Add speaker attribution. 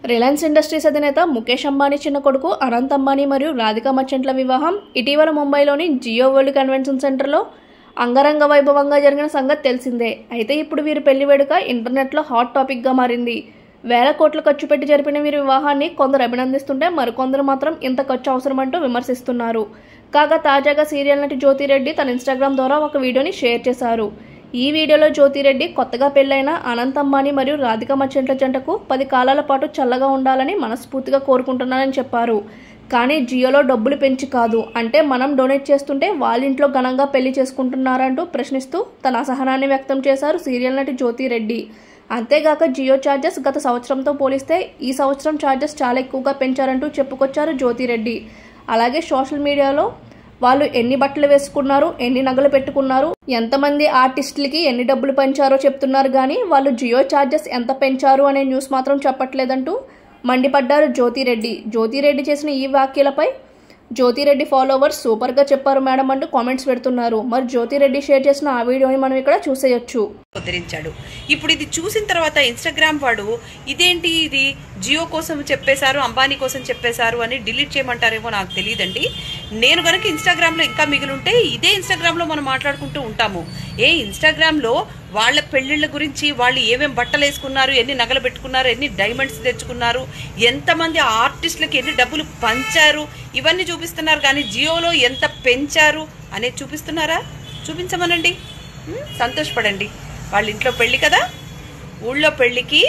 Speaker 1: Reliance industries అధినేత ముఖేష్ అంబానీ చిన్న కొడుకు అనంత్ అంబానీ మరియు రాధికా మర్చెంట్ల వివాహం ఇటీవల ముంబైలోని జియో వరల్డ్ కన్వెన్షన్ సెంటర్లో అంగరంగ వైభవంగా జరిగిన సంగతి తెలిసిందే. అయితే ఇప్పుడు వీరి పెళ్లి వేడుక ఇంటర్నెట్లో హాట్ టాపిక్గా మారింది. వేల కోట్లు ఖర్చు పెట్టి జరిపిన వీరి వివాహాన్ని కొందరు అభినందిస్తుంటే మరికొందరు మాత్రం ఇంత ఖర్చు అవసరమంటూ విమర్శిస్తున్నారు. కాగా తాజాగా సీరియల్ నటి జ్యోతిరెడ్డి తన ఇన్స్టాగ్రామ్ ద్వారా ఒక వీడియోని షేర్ చేశారు. ఈ వీడియోలో జ్యోతిరెడ్డి కొత్తగా పెళ్లైన అనంత్ అంబానీ మరియు రాధికా మర్చెంట్ల జంటకు 10 కాలాల పాటు చల్లగా ఉండాలని మనస్ఫూర్తిగా కోరుకుంటున్నానని చెప్పారు. కానీ జియోలో డబ్బులు పెంచి కాదు, అంటే మనం డొనేట్ చేస్తుంటే వాళ్ళ ఇంట్లో ఘనంగా పెళ్లి చేసుకుంటున్నారంటూ ప్రశ్నిస్తూ తన అసహనాన్ని వ్యక్తం చేశారు సీరియల్ నటి జ్యోతిరెడ్డి. అంతేగాక జియో ఛార్జెస్ గత సంవత్సరంతో పోలిస్తే ఈ సంవత్సరం ఛార్జెస్ చాలా ఎక్కువగా పెంచారంటూ చెప్పుకొచ్చారు జ్యోతిరెడ్డి. అలాగే సోషల్ మీడియాలో వాళ్ళు ఎన్ని బట్టలు వేసుకున్నారు, ఎన్ని నగలు పెట్టుకున్నారు, ఎంతమంది ఆర్టిస్టులకి ఎన్ని డబ్బులు పెంచారో చెప్తున్నారు కానీ వాళ్ళు జియో ఛార్జెస్ ఎంత పెంచారు అనే న్యూస్ మాత్రం చెప్పట్లేదంటూ మండిపడ్డారు జ్యోతిరెడ్డి. జ్యోతిరెడ్డి చేసిన ఈ వ్యాఖ్యలపై జ్యోతిరెడ్డి ఫాలోవర్స్ సూపర్గా చెప్పారు మేడం అంటూ కామెంట్స్ పెడుతున్నారు. మరి జ్యోతిరెడ్డి షేర్ చేసిన ఆ వీడియోని మనం ఇక్కడ చూసేయొచ్చు.
Speaker 2: ఉద్ధరించాడు. ఇప్పుడు ఇది చూసిన తర్వాత ఇన్స్టాగ్రామ్ వాడు ఇదేంటి ఇది జియో కోసం చెప్పేశారు, అంబానీ కోసం చెప్పేశారు అని డిలీట్ చేయమంటారేమో నాకు తెలియదండి. నేను కనుక ఇన్స్టాగ్రామ్లో ఇంకా మిగిలింటే ఇదే ఇన్స్టాగ్రామ్లో మనం మాట్లాడుకుంటూ ఉంటాము. ఇన్స్టాగ్రామ్లో వాళ్ళ పెళ్లిళ్ళ గురించి, వాళ్ళు ఏమేమి బట్టలు వేసుకున్నారు, ఎన్ని నగలు పెట్టుకున్నారు, ఎన్ని డైమండ్స్ తెచ్చుకున్నారు, ఎంతమంది ఆర్టిస్టులకి ఎన్ని డబ్బులు పంచారు, ఇవన్నీ చూపిస్తున్నారు. కానీ జియోలో ఎంత పెంచారు అనేది చూపిస్తున్నారా? చూపించమనండి, సంతోషపడండి. వాళ్ళ ఇంట్లో పెళ్లి కదా, ఊళ్ళో పెళ్లికి